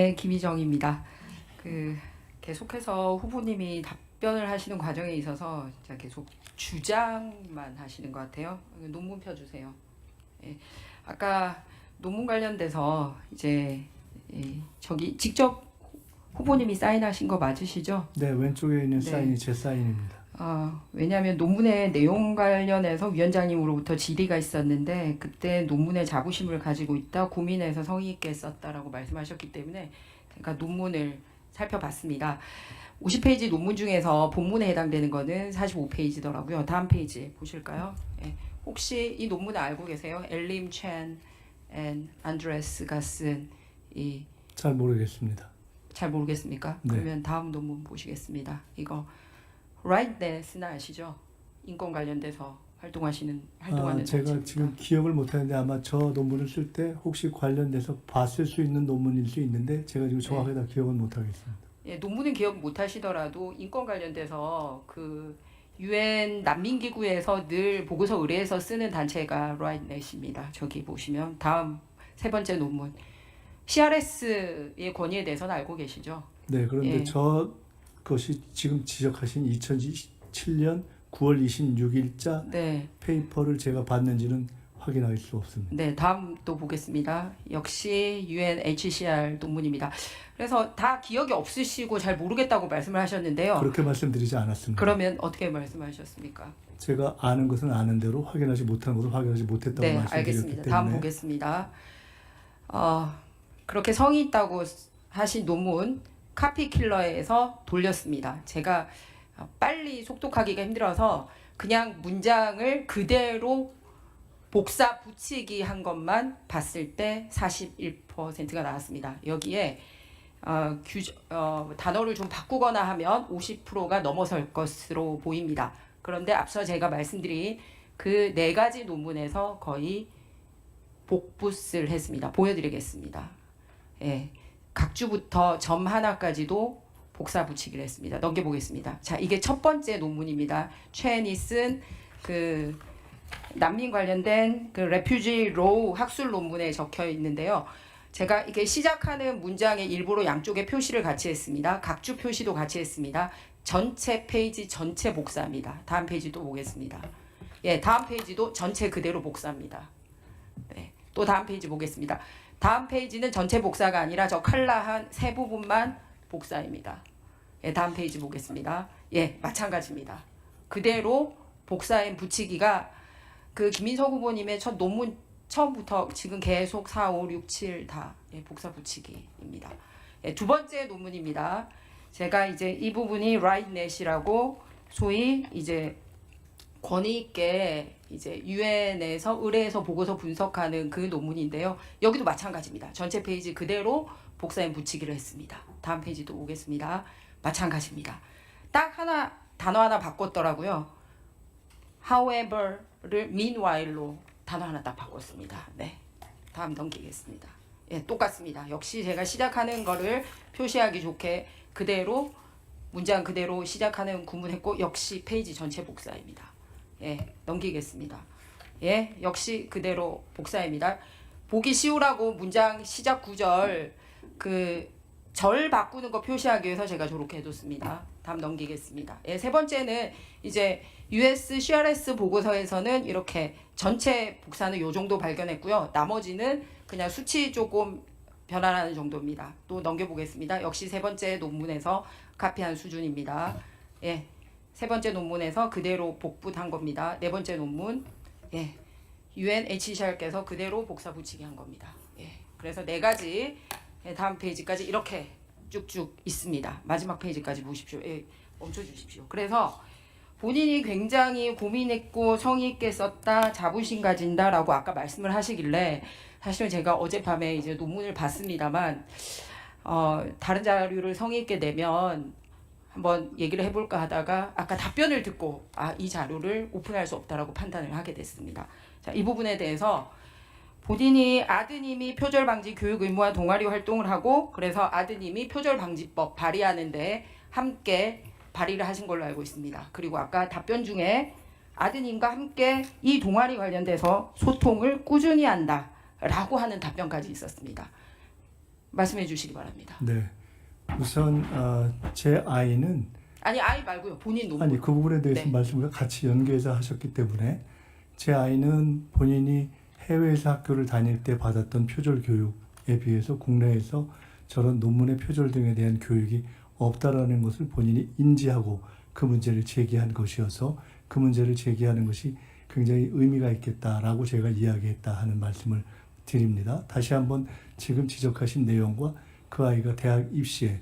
네, 김희정입니다. 계속해서 후보님이 답변을 하시는 과정에 있어서 진짜 계속 주장만 하시는 것 같아요. 논문 펴주세요. 예, 아까 논문 관련돼서 이제 저기 직접 후보님이 사인하신 거 맞으시죠? 네, 왼쪽에 있는 네. 사인이 제 사인입니다. 왜냐하면 논문의 내용 관련해서 위원장님으로부터 질의가 있었는데 그때 논문에 자부심을 가지고 있다 고민해서 성의 있게 썼다라고 말씀하셨기 때문에 제가 논문을 살펴봤습니다. 50페이지 논문 중에서 본문에 해당되는 거는 45페이지더라고요. 다음 페이지 보실까요? 예. 혹시 이 논문을 알고 계세요? 엘림 첸 앤 안드레스가 쓴 이 잘 모르겠습니다. 잘 모르겠습니까? 네. 그러면 다음 논문 보시겠습니다. 이거 rightness는 아시죠? 인권 관련돼서 활동하는 제가 단체입니다. 지금 기억을 못하는데 아마 저 논문을 쓸 때 혹시 관련돼서 봤을 수 있는 논문일 수 있는데 제가 지금 정확하게 다 기억은 못하겠습니다. 예, 논문은 기억 못하시더라도 인권 관련돼서 그 UN 난민기구에서 늘 보고서 의뢰해서 쓰는 단체가 rightness입니다. 저기 보시면 다음 세 번째 논문 CRS의 권위에 대해서는 알고 계시죠? 네, 그런데 예. 저 것이 지금 지적하신 2017년 9월 26일자 네. 페이퍼를 제가 봤는지는 확인할 수 없습니다. 네, 다음 또 보겠습니다. 역시 UNHCR 논문입니다. 그래서 다 기억이 없으시고 잘 모르겠다고 말씀을 하셨는데요. 그렇게 말씀드리지 않았습니다. 그러면 어떻게 말씀하셨습니까? 제가 아는 것은 아는 대로 확인하지 못한 것은 확인하지 못했다고 네, 말씀드렸기 알겠습니다. 때문에 다음 보겠습니다. 그렇게 성의 있다고 하신 논문 카피킬러에서 돌렸습니다. 제가 빨리 속독하기가 힘들어서 그냥 문장을 그대로 복사 붙이기 한 것만 봤을 때 41%가 나왔습니다. 여기에 단어를 좀 바꾸거나 하면 50%가 넘어설 것으로 보입니다. 그런데 앞서 제가 말씀드린 그 네 가지 논문에서 거의 복붙을 했습니다. 보여드리겠습니다. 예, 각 주부터 점 하나까지도 복사 붙이기를 했습니다. 넘겨보겠습니다. 자, 이게 첫 번째 논문입니다. 최앤이 쓴 그 난민 관련된 그 레퓨지 로우 학술 논문에 적혀 있는데요. 제가 이게 시작하는 문장의 일부러 양쪽에 표시를 같이 했습니다. 각주 표시도 같이 했습니다. 전체 페이지 전체 복사입니다. 다음 페이지도 보겠습니다. 예, 다음 페이지도 전체 그대로 복사입니다. 네, 또 다음 페이지 보겠습니다. 다음 페이지는 전체 복사가 아니라 저 칼라한 세 부분만 복사입니다. 예, 다음 페이지 보겠습니다. 예, 마찬가지입니다. 그대로 복사엔 붙이기가 그 김민석 후보님의 첫 논문 처음부터 지금 계속 4, 5, 6, 7 다 복사 붙이기입니다. 예, 두 번째 논문입니다. 제가 이제 이 부분이 rightness이라고 소위 이제 권위 있게 이제 유엔에서 의뢰해서 보고서 분석하는 그 논문인데요. 여기도 마찬가지입니다. 전체 페이지 그대로 복사엔 붙이기를 했습니다. 다음 페이지도 오겠습니다. 마찬가지입니다. 딱 하나 단어 하나 바꿨더라고요. however를 meanwhile로 단어 하나 딱 바꿨습니다. 네, 다음 넘기겠습니다. 예, 똑같습니다. 역시 제가 시작하는 거를 표시하기 좋게 그대로 문장 그대로 시작하는 구문했고 역시 페이지 전체 복사입니다. 예, 넘기겠습니다. 예, 역시 그대로 복사입니다. 보기 쉬우라고 문장 시작 구절 절 바꾸는 거 표시하기 위해서 제가 저렇게 해뒀습니다. 다음 넘기겠습니다. 예, 세 번째는 이제 US CRS 보고서에서는 이렇게 전체 복사는 요 정도 발견했고요. 나머지는 그냥 수치 조금 변환하는 정도입니다. 또 넘겨보겠습니다. 역시 세 번째 논문에서 카피한 수준입니다. 예, 세 번째 논문에서 그대로 복붙한 겁니다. 네 번째 논문, 예, UNHCR께서 그대로 복사 붙이기 한 겁니다. 예, 그래서 네 가지 다음 페이지까지 이렇게 쭉쭉 있습니다. 마지막 페이지까지 보십시오. 예, 멈춰주십시오. 그래서 본인이 굉장히 고민했고 성의 있게 썼다, 자부심 가진다라고 아까 말씀을 하시길래 사실은 제가 어젯밤에 이제 논문을 봤습니다만 다른 자료를 성의 있게 내면 한번 얘기를 해볼까 하다가 아까 답변을 듣고 이 자료를 오픈할 수 없다라고 판단을 하게 됐습니다. 자, 이 부분에 대해서 본인이 아드님이 표절방지 교육 의무화 동아리 활동을 하고 그래서 아드님이 표절방지법 발의하는데 함께 발의를 하신 걸로 알고 있습니다. 그리고 아까 답변 중에 아드님과 함께 이 동아리 관련돼서 소통을 꾸준히 한다라고 하는 답변까지 있었습니다. 말씀해 주시기 바랍니다. 네. 우선 제 아이는 아니 아이 말고요. 본인 논문. 아니 그 부분에 대해서 네. 말씀을 같이 연계해서 하셨기 때문에 제 아이는 본인이 해외에서 학교를 다닐 때 받았던 표절 교육에 비해서 국내에서 저런 논문의 표절 등에 대한 교육이 없다라는 것을 본인이 인지하고 그 문제를 제기한 것이어서 그 문제를 제기하는 것이 굉장히 의미가 있겠다라고 제가 이야기했다 하는 말씀을 드립니다. 다시 한번 지금 지적하신 내용과 그 아이가 대학 입시에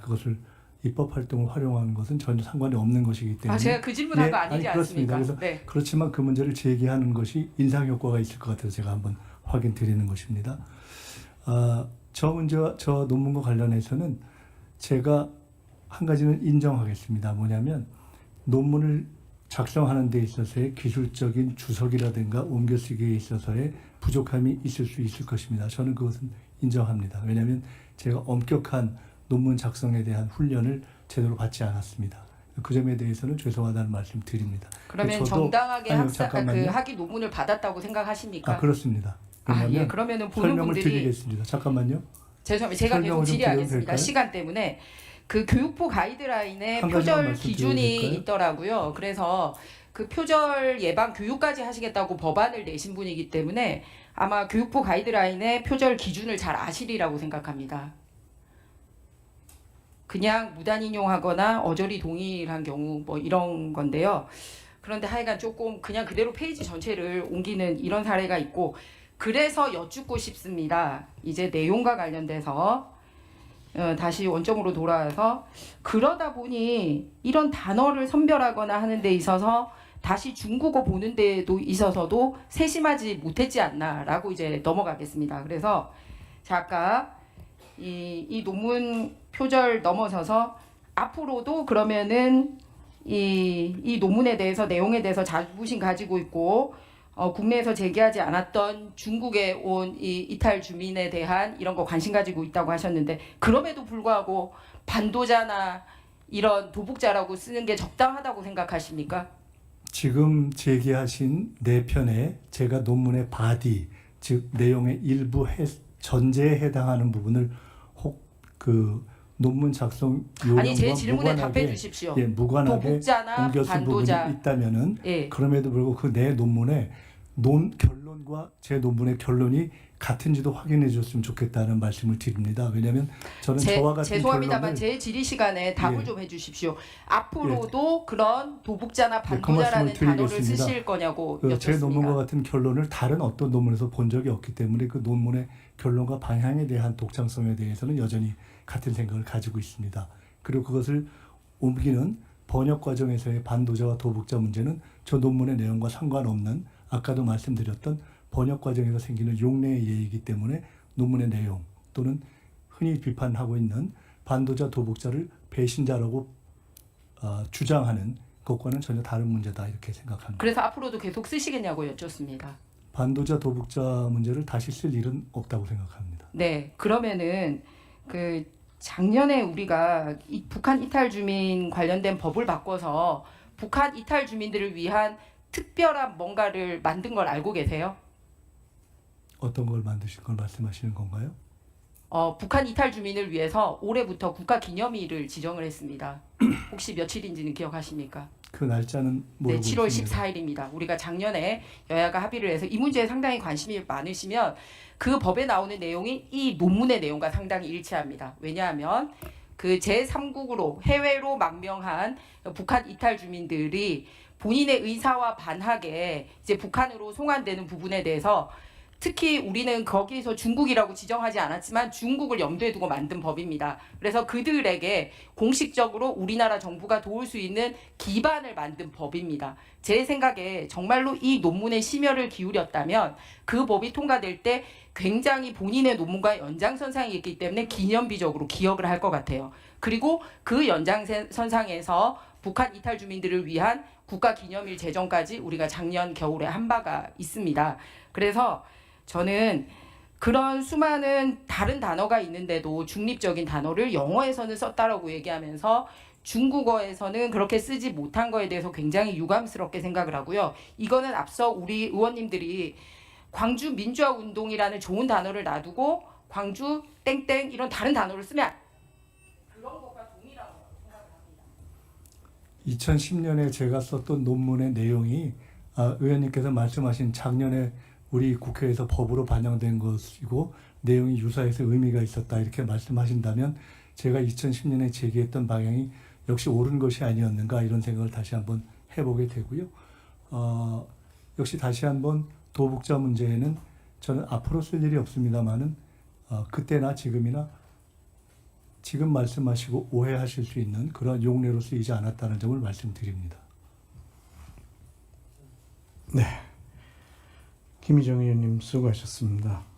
그것을 입법 활동을 활용하는 것은 전혀 상관이 없는 것이기 때문에 제가 그 질문한 예, 거 아니지 그렇습니다. 않습니까? 그래서 네. 그렇지만 그 문제를 제기하는 것이 인상 효과가 있을 것 같아서 제가 한번 확인 드리는 것입니다. 저 문제와 저 논문과 관련해서는 제가 한 가지는 인정하겠습니다. 뭐냐면 논문을 작성하는 데 있어서의 기술적인 주석이라든가 옮겨쓰기에 있어서의 부족함이 있을 수 있을 것입니다. 저는 그것은 인정합니다. 왜냐하면 제가 엄격한 논문 작성에 대한 훈련을 제대로 받지 않았습니다. 그 점에 대해서는 죄송하다는 말씀 드립니다. 그러면 저도- 정당하게 아니요, 잠깐만요. 학위 논문을 받았다고 생각하십니까? 그렇습니다. 예. 그러면은 보는 설명을 분들이 드리겠습니다. 잠깐만요. 죄송합니다. 제가 계속 설명을 좀 질의하겠습니다. 드려도 될까요? 시간 때문에 그 교육부 가이드라인에 한 가지만 표절 말씀드려도 기준이 될까요? 있더라고요. 그래서 그 표절 예방 교육까지 하시겠다고 법안을 내신 분이기 때문에 아마 교육부 가이드라인에 표절 기준을 잘 아시리라고 생각합니다. 그냥 무단 인용하거나 어저리 동일한 경우 뭐 이런 건데요. 그런데 하여간 조금 그냥 그대로 페이지 전체를 옮기는 이런 사례가 있고 그래서 여쭙고 싶습니다. 이제 내용과 관련돼서 다시 원점으로 돌아와서 그러다 보니 이런 단어를 선별하거나 하는 데 있어서 다시 중국어 보는 데도 있어서도 세심하지 못했지 않나라고 이제 넘어가겠습니다. 그래서 아까 이 논문 표절 넘어서서 앞으로도 그러면은 이 논문에 대해서 내용에 대해서 자부심 가지고 있고 국내에서 제기하지 않았던 중국에 온 이 이탈 주민에 대한 이런 거 관심 가지고 있다고 하셨는데 그럼에도 불구하고 반도자나 이런 도북자라고 쓰는 게 적당하다고 생각하십니까? 지금 제기하신 네 편에 제가 논문의 바디, 즉 내용의 일부 전제에 해당하는 부분을 혹 그 논문 작성 아니 제 요령과 질문에 답해 무관하게 주십시오. 무관하게 도북자나 옮겨 쓴 부분이 반도자. 있다면은 예. 그럼에도 불구하고 그 내 논문의 결론과 제 논문의 결론이 같은지도 확인해 줬으면 좋겠다는 말씀을 드립니다. 왜냐하면 저는 저와 같은 죄송합니다만 결론을 제 질의 시간에 답을 예. 좀 해주십시오. 앞으로도 그런 도북자나 그 반도자라는 말씀을 단어를 드리겠습니다. 쓰실 거냐고 제 논문과 여쭙습니다. 같은 결론을 다른 어떤 논문에서 본 적이 없기 때문에 그 논문의 결론과 방향에 대한 독창성에 대해서는 여전히 같은 생각을 가지고 있습니다. 그리고 그것을 옮기는 번역 과정에서의 반도자와 도북자 문제는 저 논문의 내용과 상관없는 아까도 말씀드렸던 번역 과정에서 생기는 용례의 예이기 때문에 논문의 내용 또는 흔히 비판하고 있는 반도자 도북자를 배신자라고 주장하는 것과는 전혀 다른 문제다 이렇게 생각합니다. 그래서 앞으로도 계속 쓰시겠냐고 여쭙습니다. 반도자 도북자 문제를 다시 쓸 일은 없다고 생각합니다. 네, 그러면은 그 작년에 우리가 이 북한 이탈 주민 관련된 법을 바꿔서 북한 이탈 주민들을 위한 특별한 뭔가를 만든 걸 알고 계세요? 어떤 걸 만드신 걸 말씀하시는 건가요? 북한 이탈 주민을 위해서 올해부터 국가 기념일을 지정을 했습니다. 혹시 며칠인지는 기억하십니까? 그 날짜는 모르고 네, 7월 있습니다. 14일입니다. 우리가 작년에 여야가 합의를 해서 이 문제에 상당히 관심이 많으시면 그 법에 나오는 내용이 이 논문의 내용과 상당히 일치합니다. 왜냐하면 그 제3국으로 해외로 망명한 북한 이탈 주민들이 본인의 의사와 반하게 이제 북한으로 송환되는 부분에 대해서 특히 우리는 거기서 중국이라고 지정하지 않았지만 중국을 염두에 두고 만든 법입니다. 그래서 그들에게 공식적으로 우리나라 정부가 도울 수 있는 기반을 만든 법입니다. 제 생각에 정말로 이 논문에 심혈을 기울였다면 그 법이 통과될 때 굉장히 본인의 논문과 연장선상이 있기 때문에 기념비적으로 기억을 할 것 같아요. 그리고 그 연장선상에서 북한 이탈 주민들을 위한 국가기념일 제정까지 우리가 작년 겨울에 한 바가 있습니다. 그래서 저는 그런 수많은 다른 단어가 있는데도 중립적인 단어를 영어에서는 썼다라고 얘기하면서 중국어에서는 그렇게 쓰지 못한 거에 대해서 굉장히 유감스럽게 생각을 하고요. 이거는 앞서 우리 의원님들이 광주 민주화 운동이라는 좋은 단어를 놔두고 광주 땡땡 이런 다른 단어를 쓰면 그런 것과 동일하다고 생각을 합니다. 2010년에 제가 썼던 논문의 내용이 의원님께서 말씀하신 작년에 우리 국회에서 법으로 반영된 것이고 내용이 유사해서 의미가 있었다 이렇게 말씀하신다면 제가 2010년에 제기했던 방향이 역시 옳은 것이 아니었는가 이런 생각을 다시 한번 해보게 되고요. 역시 다시 한번 도북자 문제에는 저는 앞으로 쓸 일이 없습니다만은 그때나 지금이나 지금 말씀하시고 오해하실 수 있는 그런 용례로 쓰이지 않았다는 점을 말씀드립니다. 네. 김희정 의원님 수고하셨습니다.